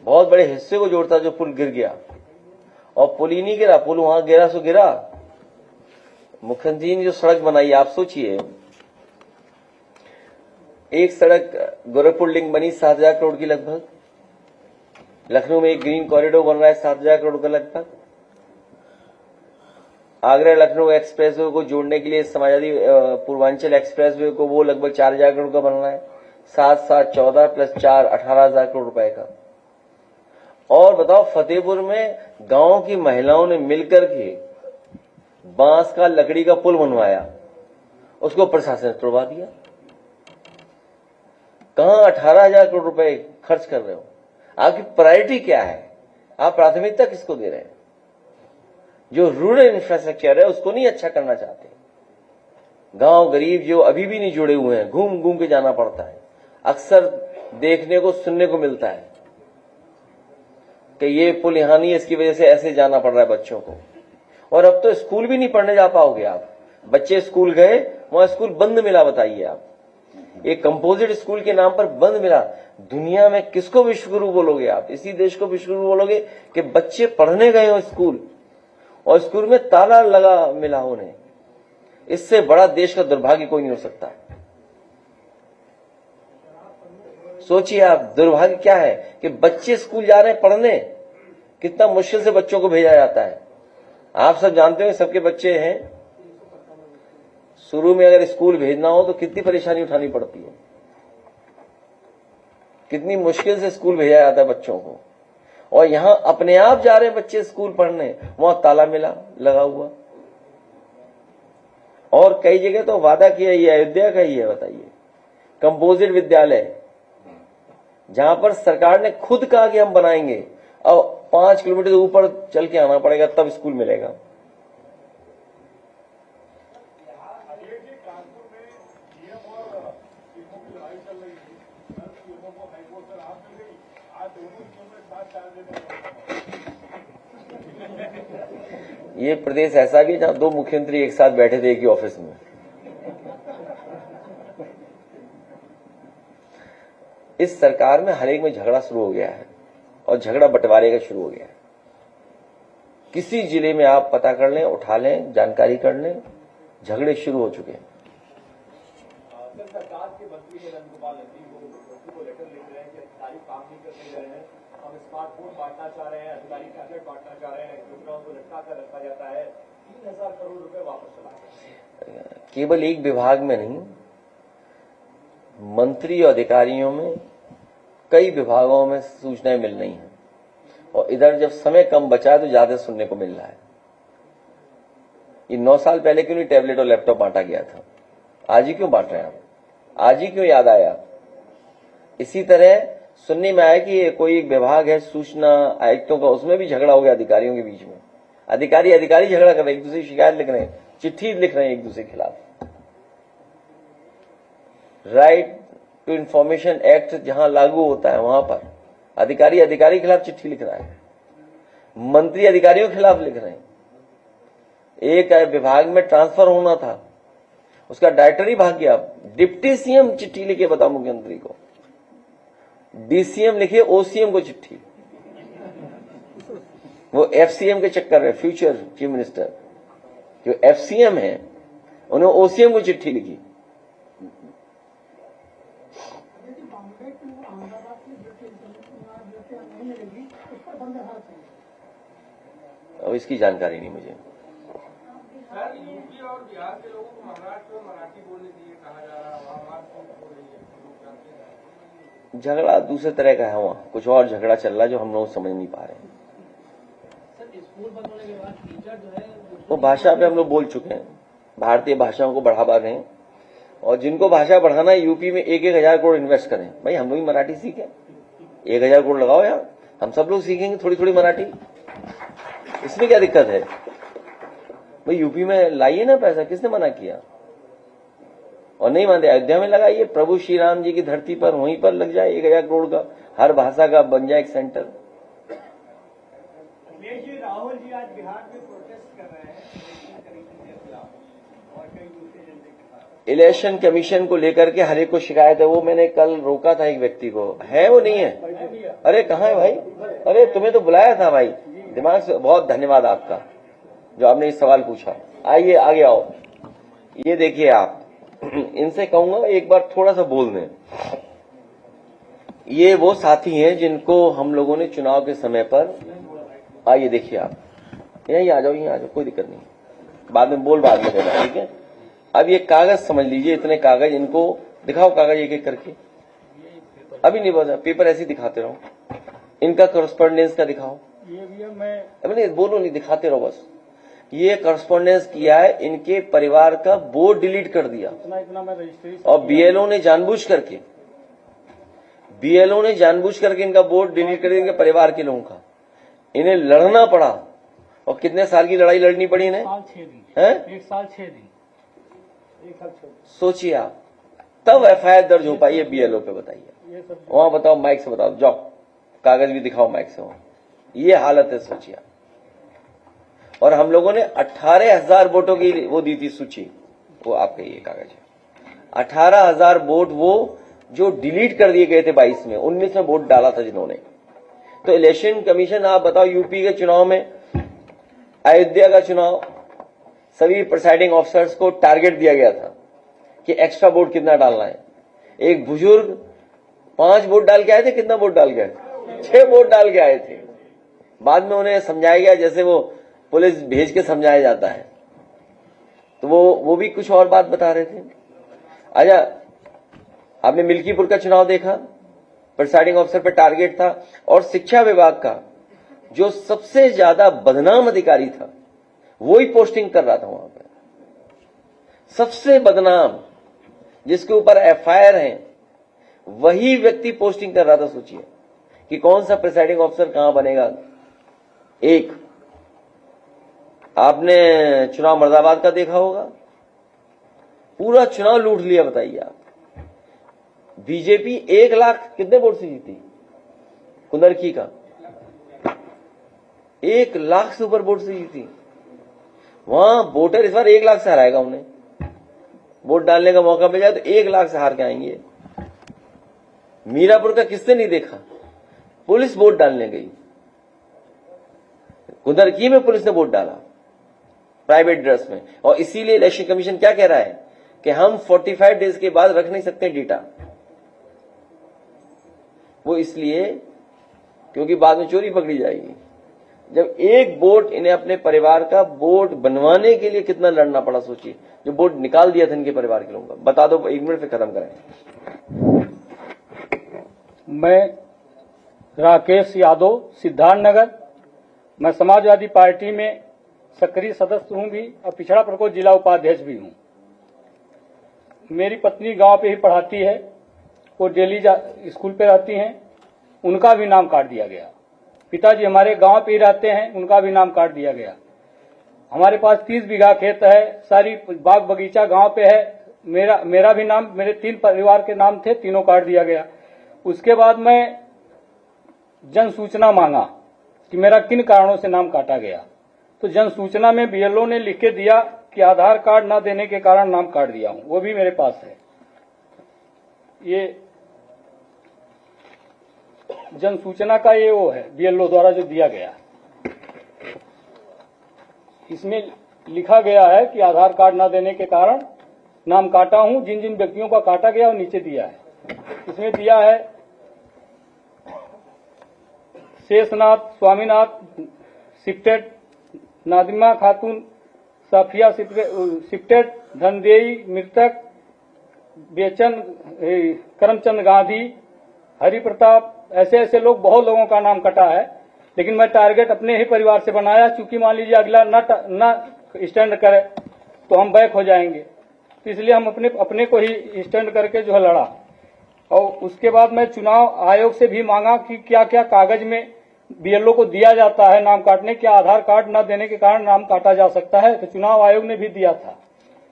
बहुत बड़े हिस्से को जोड़ता, जो पुल गिर गया। और पुल ही नहीं गिरा, पुल वहां गिरा सो गिरा। मुखर्जी ने जो सड़क बनाई, आप सोचिए एक सड़क गोरखपुर लिंक बनी 7,000 करोड़ की लगभग। लखनऊ में एक ग्रीन कॉरिडोर बन रहा है 7,000 करोड़ का लगभग। आगरा लखनऊ एक्सप्रेसवे को जोड़ने के लिए समाजवादी पूर्वांचल एक्सप्रेसवे को वो लगभग 4,000 करोड़ का बन रहा है। 7-7 14 प्लस 4 18,000 करोड़ रुपए का। और बताओ फतेहपुर में गांव की महिलाओं ने मिलकर के बांस का लकड़ी का पुल बनवाया, उसको प्रशासन ने तोड़वा दिया। कहां 18,000 करोड़ रुपए खर्च कर रहे हो? आपकी प्रायोरिटी क्या है? आप प्राथमिकता किसको दे रहे हैं? जो रूरल इंफ्रास्ट्रक्चर है उसको नहीं अच्छा करना चाहते। गांव गरीब जो अभी भी नहीं जुड़े हुए हैं, घूम घूम के जाना पड़ता है। अक्सर देखने को सुनने को मिलता है कि ये पुल यहां नहीं है, इसकी वजह से ऐसे जाना पड़ रहा है बच्चों को। और अब तो स्कूल भी नहीं पढ़ने जा पाओगे आप। बच्चे स्कूल गए, वहां स्कूल बंद मिला। बताइए आप, एक कंपोजिट स्कूल के नाम पर बंद मिला। दुनिया में किसको विश्वगुरु बोलोगे आप? इसी देश को विश्वगुरु बोलोगे कि बच्चे पढ़ने गए हो स्कूल और स्कूल में ताला लगा मिला उन्हें। इससे बड़ा देश का दुर्भाग्य कोई नहीं हो सकता। सोचिए आप, दुर्भाग्य क्या है कि बच्चे स्कूल जा रहे हैं पढ़ने। कितना मुश्किल से बच्चों को भेजा जाता है। आप सब जानते हो सबके बच्चे हैं। शुरू में अगर स्कूल भेजना हो तो कितनी परेशानी उठानी पड़ती है, कितनी मुश्किल से स्कूल भेजा जाता है बच्चों को। और यहां अपने आप जा रहे हैं बच्चे स्कूल पढ़ने, वहां ताला मिला लगा हुआ। और कई जगह तो वादा किया, ये अयोध्या का ही है, बताइए, कंपोजिट विद्यालय, जहां पर सरकार ने खुद कहा कि हम बनाएंगे और 5 किलोमीटर ऊपर चल के आना पड़ेगा तब स्कूल मिलेगा। ये प्रदेश ऐसा भी है जहां 2 मुख्यमंत्री एक साथ बैठे थे एक ही ऑफिस में। इस सरकार में हर एक में झगड़ा शुरू हो गया है और झगड़ा बंटवारे का शुरू हो गया है। किसी जिले में आप पता कर लें, उठा लें, जानकारी कर लें, झगड़े शुरू हो चुके हैं। सरकार के मंत्री ने नंदगोपाल को लेटर लिख रहे हैं कि अधिकारी काम नहीं करने दे रहे हैं, हम स्मार्टफोन बांटना चाह रहे हैं, अधिकारी टैबलेट बांटना चाह रहे हैं, योजनाओं को लटका कर रखा जाता है, 3,000 करोड़ रुपए वापस चला गया। केवल एक विभाग में नहीं, मंत्री और अधिकारियों में कई विभागों में सूचनाएं मिल रही हैं। और इधर जब समय कम बचा है तो ज्यादा सुनने को मिल रहा है। ये 9 साल पहले क्यों नहीं टैबलेट और लैपटॉप बांटा गया था? आज ही क्यों बांट रहे हैं आप? आज ही क्यों याद आया? इसी तरह सुनने में आया कि कोई एक विभाग है सूचना आयुक्तों का, उसमें भी झगड़ा हो गया अधिकारियों के बीच में। अधिकारी झगड़ा कर रहे हैं, एक दूसरे की शिकायत लिख रहे हैं, चिट्ठी लिख रहे हैं एक दूसरे के खिलाफ। राइट टू इंफॉर्मेशन एक्ट जहां लागू होता है वहां पर अधिकारी के खिलाफ चिट्ठी लिख रहा है, मंत्री अधिकारियों के खिलाफ लिख रहे हैं। एक विभाग में ट्रांसफर होना था, उसका डायरेक्टर ही भाग गया। डिप्टी सीएम चिट्ठी लिखे बताओ मुख्यमंत्री को, डीसीएम लिखे ओसीएम को चिट्ठी। वो एफसीएम के चक्कर में, फ्यूचर चीफ मिनिस्टर जो एफसीएम है, उन्होंने ओसीएम को चिट्ठी लिखी। अब इसकी जानकारी नहीं मुझे। सर, यूपी और बिहार के लोगों को महाराष्ट्र में मराठी बोलने के लिए कहा जा रहा है, वहां बोल रही है। झगड़ा दूसरे तरह का है, वहां कुछ और झगड़ा चल रहा है जो हम लोग समझ नहीं पा रहे हैं। स्कूल बंद होने के बाद टीचर जो है वो भाषा पे हम लोग बोल चुके हैं, भारतीय भाषाओं को बढ़ावा दें और जिनको भाषा बढ़ाना है यूपी में 1-1 हजार करोड़ इन्वेस्ट करें। भाई हम लोग ही मराठी सीखें, 1,000 करोड़ लगाओ यार, हम सब लोग सीखेंगे थोड़ी थोड़ी मराठी, इसमें क्या दिक्कत है? भाई यूपी में लाइए ना पैसा, किसने मना किया? और नहीं मानते, अयोध्या में लगाइए, प्रभु श्री राम जी की धरती पर, वहीं पर लग जाए 1,000 करोड़ का, हर भाषा का बन जाए एक सेंटर। राहुल जी आज बिहार में प्रोटेस्ट कर रहे हैं इलेक्शन कमीशन के खिलाफ और कई दूसरे एजेंडे के साथ। इलेक्शन कमीशन को लेकर के हर एक को शिकायत है। वो मैंने कल रोका था एक व्यक्ति को, है वो नहीं है? अरे कहाँ है भाई? अरे तुम्हें तो बुलाया था भाई, दिमाग से। बहुत धन्यवाद आपका जो आपने इस सवाल पूछा। आइए आगे आओ। ये देखिए आप इनसे कहूंगा एक बार थोड़ा सा बोल दें। ये वो साथी हैं जिनको हम लोगों ने चुनाव के समय पर, आइए देखिए आप यहीं आ जाओ, यहीं आ जाओ, कोई दिक्कत नहीं, बाद में देना, ठीक है। अब ये कागज समझ लीजिए, इतने कागज, इनको दिखाओ कागज एक एक करके, अभी नहीं बोला, पेपर ऐसे ही दिखाते रहो, इनका करस्पॉन्डेंस का दिखाओ, ये भी मैं अभी नहीं बोलो, नहीं दिखाते रहो बस। ये करस्पॉन्डेंस किया है, इनके परिवार का बोर्ड डिलीट कर दिया, इतना मैं रजिस्ट्री और बीएलओ ने जानबूझ करके इनका बोर्ड डिलीट कर दिया, इनके परिवार के लोगों का। इन्हें लड़ना पड़ा, और कितने साल की लड़ाई लड़नी पड़ी इन्हें? 1 साल 6 दिन। सोचिए आप, तब एफआईआर दर्ज हो पाई है बीएलओ पे, बताइए वहां, बताओ माइक से बताओ, जाओ कागज भी दिखाओ माइक से वहां। ये हालत है, सोचिए। और हम लोगों ने 18,000 वोटों की वो दी थी सूची, वो आपका ये कागज है, 18,000 वोट वो जो डिलीट कर दिए गए थे 22 में, 19 में वोट डाला था जिन्होंने। तो इलेक्शन कमीशन, आप बताओ, यूपी के चुनाव में, अयोध्या का चुनाव, सभी प्रिसाइडिंग ऑफिसर्स को टारगेट दिया गया था कि एक्स्ट्रा वोट कितना डालना है। एक बुजुर्ग 5 वोट डाल के आए थे, कितना वोट डाल के आए? 6 वोट डाल के आए थे। बाद में उन्हें समझाया गया, जैसे वो पुलिस भेज के समझाया जाता है, तो वो भी कुछ और बात बता रहे थे। अच्छा, आपने मिल्कीपुर का चुनाव देखा, प्रिसाइडिंग ऑफिसर पे टारगेट था, और शिक्षा विभाग का जो सबसे ज्यादा बदनाम अधिकारी था वो ही पोस्टिंग कर रहा था वहां पे। सबसे बदनाम, जिसके ऊपर एफआईआर है, वही व्यक्ति पोस्टिंग कर रहा था। सोचिए कि कौन सा प्रिसाइडिंग ऑफिसर कहां बनेगा। एक आपने चुनाव मर्दाबाद का देखा होगा, पूरा चुनाव लूट लिया। बताइए आप, बीजेपी 1 लाख कितने वोट से जीती? कुंदरकी का 1 लाख से ऊपर वोट से जीती। वहां वोटर इस बार 1 लाख से हराएगा उन्हें। वोट डालने का मौका मिल जाए तो 1 लाख से हार के आएंगे। मीरापुर का किसने नहीं देखा? पुलिस वोट डालने गई, कुंदरकी में पुलिस ने वोट डाला प्राइवेट ड्रेस में। और इसीलिए इलेक्शन कमीशन क्या कह रहा है कि हम 45 डेज के बाद रख नहीं सकते डेटा। वो इसलिए क्योंकि बाद में चोरी पकड़ी जाएगी। जब एक वोट, इन्हें अपने परिवार का वोट बनवाने के लिए कितना लड़ना पड़ा। सोचिए, जो वोट निकाल दिया था इनके परिवार के लोगों का। बता दो, 1 मिनट से खत्म करें। मैं राकेश यादव, सिद्धार्थनगर। मैं समाजवादी पार्टी में सक्रिय सदस्य हूं भी, और पिछड़ा प्रकोष्ठ जिला उपाध्यक्ष भी हूं। मेरी पत्नी गांव पे ही पढ़ाती है, वो डेली स्कूल पे रहती हैं, उनका भी नाम काट दिया गया। पिताजी हमारे गांव पे ही रहते हैं, उनका भी नाम काट दिया गया। हमारे पास 30 बीघा खेत है, सारी बाग बगीचा गांव पे है, मेरा भी नाम, मेरे 3 परिवार के नाम थे, तीनों काट दिया गया। उसके बाद मैं जन सूचना मांगा कि मेरा किन कारणों से नाम काटा गया, तो जन सूचना में बीएलओ ने लिख के दिया कि आधार कार्ड न देने के कारण नाम काट दिया हूं। वो भी मेरे पास है। ये जन सूचना का ये वो है बीएलओ द्वारा जो दिया गया। इसमें लिखा गया है कि आधार कार्ड न देने के कारण नाम काटा हूं। जिन जिन व्यक्तियों का काटा गया वो नीचे दिया है। इसमें दिया है शेषनाथ, स्वामीनाथ सिप्टेट, नादिमा खातून, साफिया सिप्टेट, धनदेई मृतक, बेचन, करमचंद गांधी, हरि प्रताप, ऐसे ऐसे लोग, बहुत लोगों का नाम कटा है। लेकिन मैं टारगेट अपने ही परिवार से बनाया, चूंकि मान लीजिए अगला न स्टैंड करे तो हम बैक हो जाएंगे, तो इसलिए हम अपने को ही स्टैंड करके जो है लड़ा। और उसके बाद मैं चुनाव आयोग से भी मांगा कि क्या क्या कागज में बीएलओ को दिया जाता है नाम काटने, क्या आधार कार्ड न देने के कारण नाम काटा जा सकता है। तो चुनाव आयोग ने भी दिया था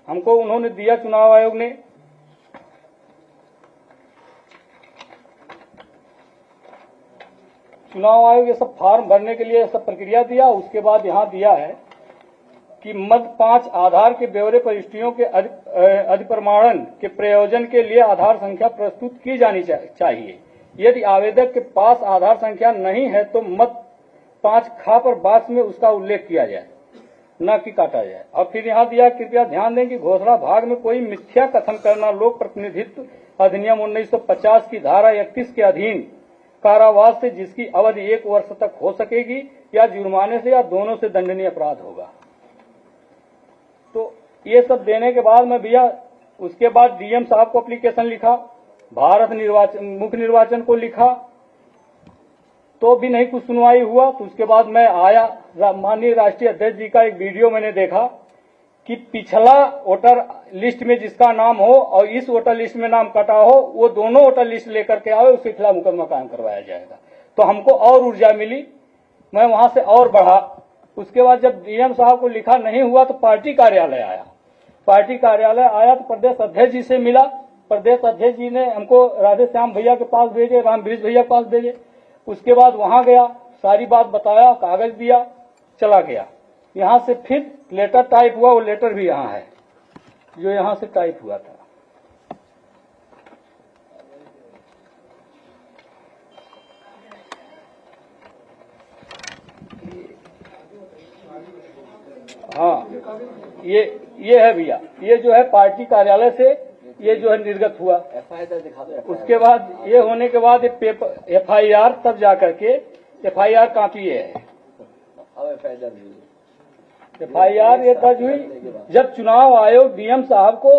हमको, उन्होंने दिया चुनाव आयोग ने। चुनाव आयोग ये सब फॉर्म भरने के लिए सब प्रक्रिया दिया। उसके बाद यहाँ दिया है कि मद 5 आधार के ब्यौरे प्रविष्टियों के अधिप्रमाणन के प्रयोजन के लिए आधार संख्या प्रस्तुत की जानी चाहिए। यदि आवेदक के पास आधार संख्या नहीं है तो मद 5 खा पर बाद में उसका उल्लेख किया जाए। न कि काटा जाए। और फिर यहाँ दिया, कृपया ध्यान दें कि घोषणा भाग में कोई मिथ्या कथन करना लोक प्रतिनिधित्व अधिनियम 1950 की धारा 31 के अधीन कारावास से जिसकी अवधि 1 वर्ष तक हो सकेगी या जुर्माने से या दोनों से दंडनीय अपराध होगा। तो ये सब देने के बाद मैं भैया उसके बाद डीएम साहब को एप्लीकेशन लिखा, भारत मुख्य निर्वाचन को लिखा, तो भी नहीं कुछ सुनवाई हुआ। तो उसके बाद मैं आया, माननीय राष्ट्रीय अध्यक्ष जी का एक वीडियो मैंने देखा कि पिछला वोटर लिस्ट में जिसका नाम हो और इस वोटर लिस्ट में नाम कटा हो, वो दोनों वोटर लिस्ट लेकर के आए, उसके खिलाफ मुकदमा कायम करवाया जाएगा। तो हमको और ऊर्जा मिली, मैं वहां से और बढ़ा। उसके बाद जब डीएम साहब को लिखा नहीं हुआ तो पार्टी कार्यालय आया। पार्टी कार्यालय आया तो प्रदेश अध्यक्ष जी से मिला। प्रदेश अध्यक्ष जी ने हमको राधे श्याम भैया के पास भेजे, रामवृक्ष भैया के पास भेजे। उसके बाद वहां गया, सारी बात बताया, कागज दिया, चला गया। यहाँ से फिर लेटर टाइप हुआ, वो लेटर भी यहाँ है जो यहाँ से टाइप हुआ था। हाँ, ये है भैया, ये जो है पार्टी कार्यालय से ये जो है निर्गत हुआ। उसके बाद ये होने के बाद पेपर FIR तब जाकर के FIR कॉपी है। FIR ये दर्ज हुई जब चुनाव आयोग डीएम साहब को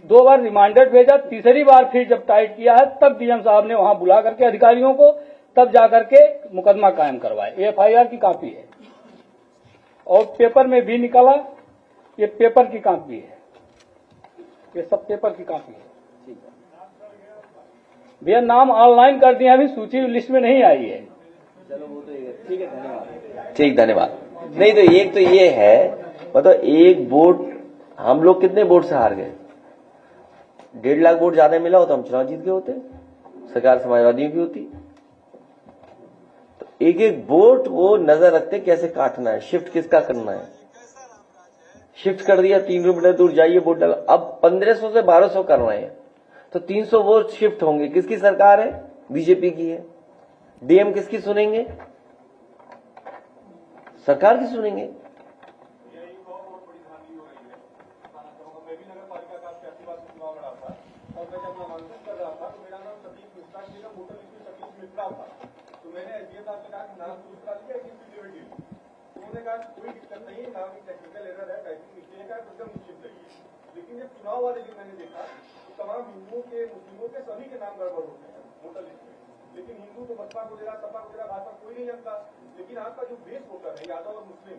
2 बार रिमांडर भेजा, तीसरी बार फिर जब टाइट किया है तब डीएम साहब ने वहां बुला करके अधिकारियों को तब जाकर के मुकदमा कायम करवाए। ये FIR की कॉपी है और पेपर में भी निकला, ये पेपर की कॉपी है, ये सब पेपर की कॉपी है। भैया नाम ऑनलाइन कर दिया, अभी सूची लिस्ट में नहीं आई है। चलो वो तो ठीक है, धन्यवाद। ठीक, धन्यवाद। नहीं तो एक तो ये है, मतलब एक वोट हम लोग कितने वोट से हार गए? 1.5 लाख वोट ज्यादा मिला हो तो हम चुनाव जीत गए होते, सरकार समाजवादियों की होती। तो एक एक वोट वो नजर रखते कैसे काटना है, शिफ्ट किसका करना है। शिफ्ट कर दिया, 3 किलोमीटर दूर जाइए वोट डालो। अब 1500 से 1200 कर रहे हैं तो 300 वोट शिफ्ट होंगे। किसकी सरकार है? बीजेपी की है। डीएम किसकी सुनेंगे? सरकार की सुनेंगे। लेकिन जब चुनाव वाले दिन मैंने देखा तो तमाम हिंदुओं के, मुस्लिमों के, सभी के नाम गड़बड़ होते हैं वोटर लिस्ट में। लेकिन हिंदू तो बसपा को दे रहा, सपा को दे रहा, भाजपा कोई नहीं जानता। लेकिन आपका जो बेस वोटर है, यादव और मुस्लिम,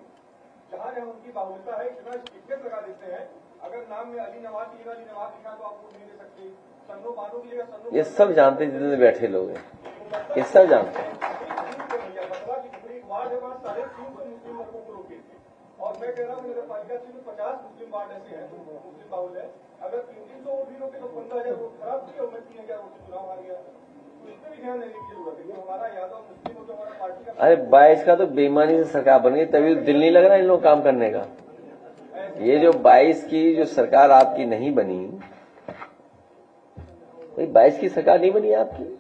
जहां जहां उनकी बाहुल्यता है, इतना स्टिकनेस लगा देते हैं। अगर नाम में अली नवाज की जगह अली नवाज लिखा तो आप वोट नहीं दे सकते। सन्नो बानो की जगह सन्नो। ये सब जानते हैं, जितने बैठे लोग हैं ये सब जानते हैं। वार्ड है वहाँ 350 मुस्लिम लोगों को रोके थे। और मैं कह रहा हूँ नगर पालिका से 50 मुस्लिम वार्ड ऐसे हैं जो मुस्लिम बाहुल है। अगर 300 वोट भी रोके तो 15,000 वोट खराब किया और मैं 3,000 वोट से चुनाव हार गया। तो इस पर भी ध्यान देने की जरूरत है कि हमारा यादव मुस्लिम हो तो हमारा पार्टी का। अरे 22 का तो बेईमानी से सरकार बन गई, तभी तो दिल नहीं लग रहा इन लोग काम करने का। ये जो 22 की जो सरकार आपकी नहीं बनी, भाई 22 की सरकार नहीं बनी आपकी।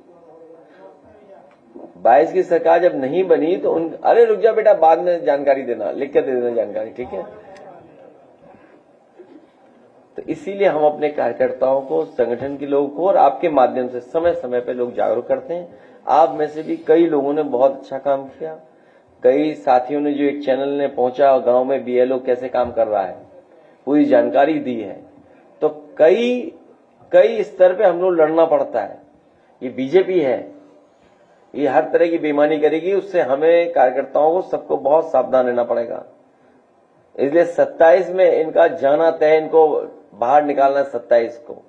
22 की सरकार जब नहीं बनी तो अरे रुक जा बेटा, बाद में जानकारी देना, लिख के दे देना जानकारी, ठीक है। तो इसीलिए हम अपने कार्यकर्ताओं को, संगठन के लोगों को और आपके माध्यम से समय समय पे लोग जागरूक करते हैं। आप में से भी कई लोगों ने बहुत अच्छा काम किया। कई साथियों ने जो एक चैनल ने पहुंचा गांव में BLO कैसे काम कर रहा है, पूरी जानकारी दी है। तो कई स्तर पे हम लोग लड़ना पड़ता है। ये बीजेपी है, ये हर तरह की बेईमानी करेगी, उससे हमें कार्यकर्ताओं को सबको बहुत सावधान रहना पड़ेगा। इसलिए 27 में इनका जाना तय, इनको बाहर निकालना 27 को।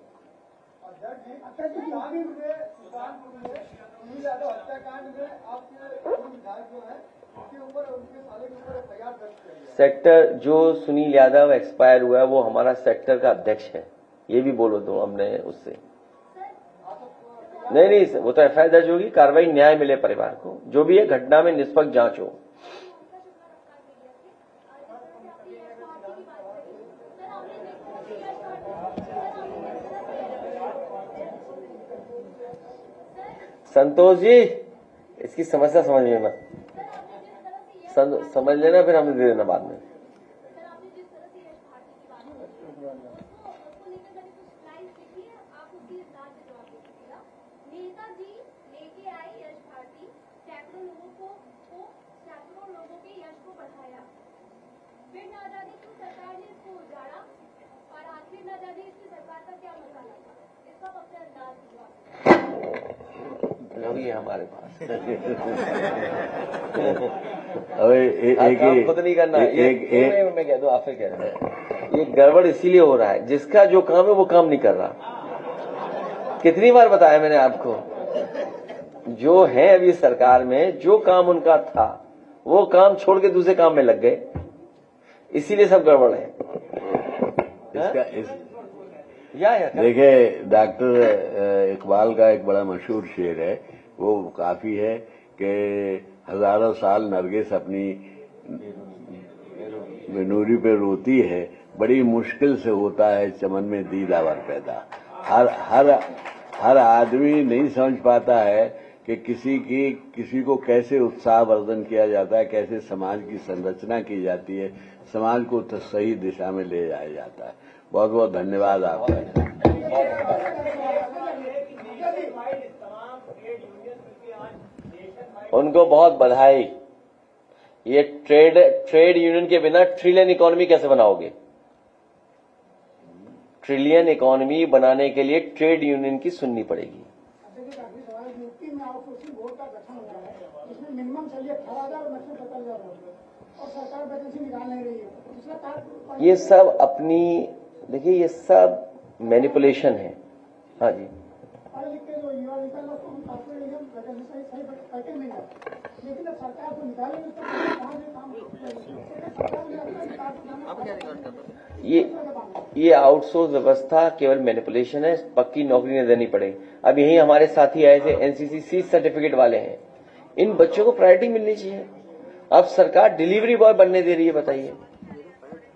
सेक्टर जो सुनील यादव एक्सपायर हुआ है वो हमारा सेक्टर का अध्यक्ष है, ये भी बोलो दो हमने उससे। नहीं, वो तो FIR दर्ज होगी, कार्रवाई न्याय मिले परिवार को, जो भी है घटना में निष्पक्ष जांच हो। संतोष जी, इसकी समस्या समझ लेना, समझ लेना, फिर हमें दे देना बाद में। को बढ़ाया, फिर न जाने क्यों सरकार ने इसको उजाड़ा और आखिर न जाने इसकी सरकार का क्या मसाला था। इसका अपने अंदाज हुआ लोग ये हमारे पास अबे एक काम खुद नहीं करना मैं कह दूं, आप फिर कह रहे हैं ये गड़बड़ इसीलिए हो रहा है, जिसका जो काम है वो काम नहीं कर रहा। कितनी बार बताया मैंने आपको, जो है अभी सरकार में जो काम उनका था वो काम छोड़ के दूसरे काम में लग गए, इसीलिए सब गड़बड़ है। देखिए, डॉक्टर इकबाल का एक बड़ा मशहूर शेर है, वो काफी है कि हजारों साल नरगिस अपनी बेनूरी पे रोती है, बड़ी मुश्किल से होता है चमन में दीदावर पैदा। हर आदमी नहीं समझ पाता है कि किसी को कैसे उत्साहवर्धन किया जाता है, कैसे समाज की संरचना की जाती है, समाज को तो सही दिशा में ले जाया जाता है। बहुत बहुत धन्यवाद आपका। उनको बहुत बधाई। ये ट्रेड यूनियन के बिना ट्रिलियन इकोनॉमी कैसे बनाओगे? ट्रिलियन इकोनॉमी बनाने के लिए ट्रेड यूनियन की सुननी पड़ेगी। यूपी में आउटसोर्सिंग बोर्ड का गठन हो रहा है, जिसमें मिनिमम चाहिए 18,000 और मैक्सिमम 70,000 और सरकार वैकेंसी निकाल नहीं रही है। ये सब अपनी, देखिए ये सब मैनिपुलेशन है। हाँ जी, पढ़ लिख के जो युवा निकल रहा है वैकेंसी सही पैकेज नहीं है, लेकिन अब सरकार को निकालेगी तो कहाँ से काम ये आउटसोर्स व्यवस्था केवल मैनिपुलेशन है, पक्की नौकरी नहीं देनी पड़ेगी। अब यही हमारे साथी आए थे एनसीसी सी सर्टिफिकेट वाले हैं, इन बच्चों को प्रायोरिटी मिलनी चाहिए। अब सरकार डिलीवरी बॉय बनने दे रही है, बताइए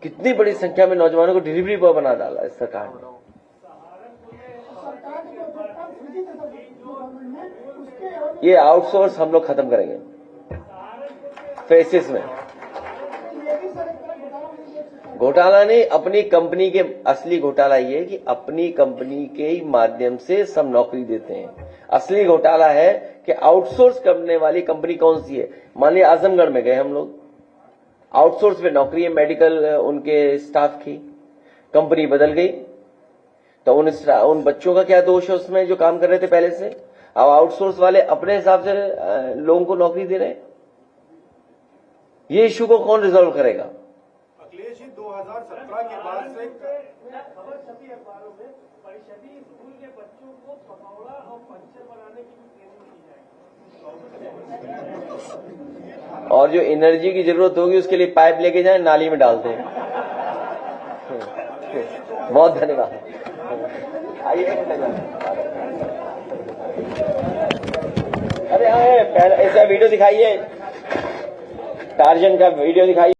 कितनी बड़ी संख्या में नौजवानों को डिलीवरी बॉय बना डाला इस सरकार ने। ये आउटसोर्स हम लोग खत्म करेंगे फेसिस में। घोटाला नहीं, अपनी कंपनी के असली घोटाला ये कि अपनी कंपनी के ही माध्यम से सब नौकरी देते हैं। असली घोटाला है कि आउटसोर्स करने वाली कंपनी कौन सी है। मान लिया आजमगढ़ में गए हम लोग, आउटसोर्स पे नौकरी है मेडिकल उनके स्टाफ की, कंपनी बदल गई तो उन बच्चों का क्या दोष है उसमें जो काम कर रहे थे पहले से। अब आउटसोर्स वाले अपने हिसाब से लोगों को नौकरी दे रहे हैं। ये इश्यू को कौन रिजॉल्व करेगा? अखिलेश जी 2017 के बाद से खबर छपी अखबारों में, परिषदीय स्कूल के बच्चों को पकौड़ा और पंचर बनाने की ट्रेनिंग की जाएगी। और जो एनर्जी की जरूरत होगी उसके लिए पाइप लेके जाए, नाली में डालते हैं। बहुत धन्यवाद। आइए, अरे हाँ, ऐसा वीडियो दिखाइए, टार्जन का वीडियो दिखाइए।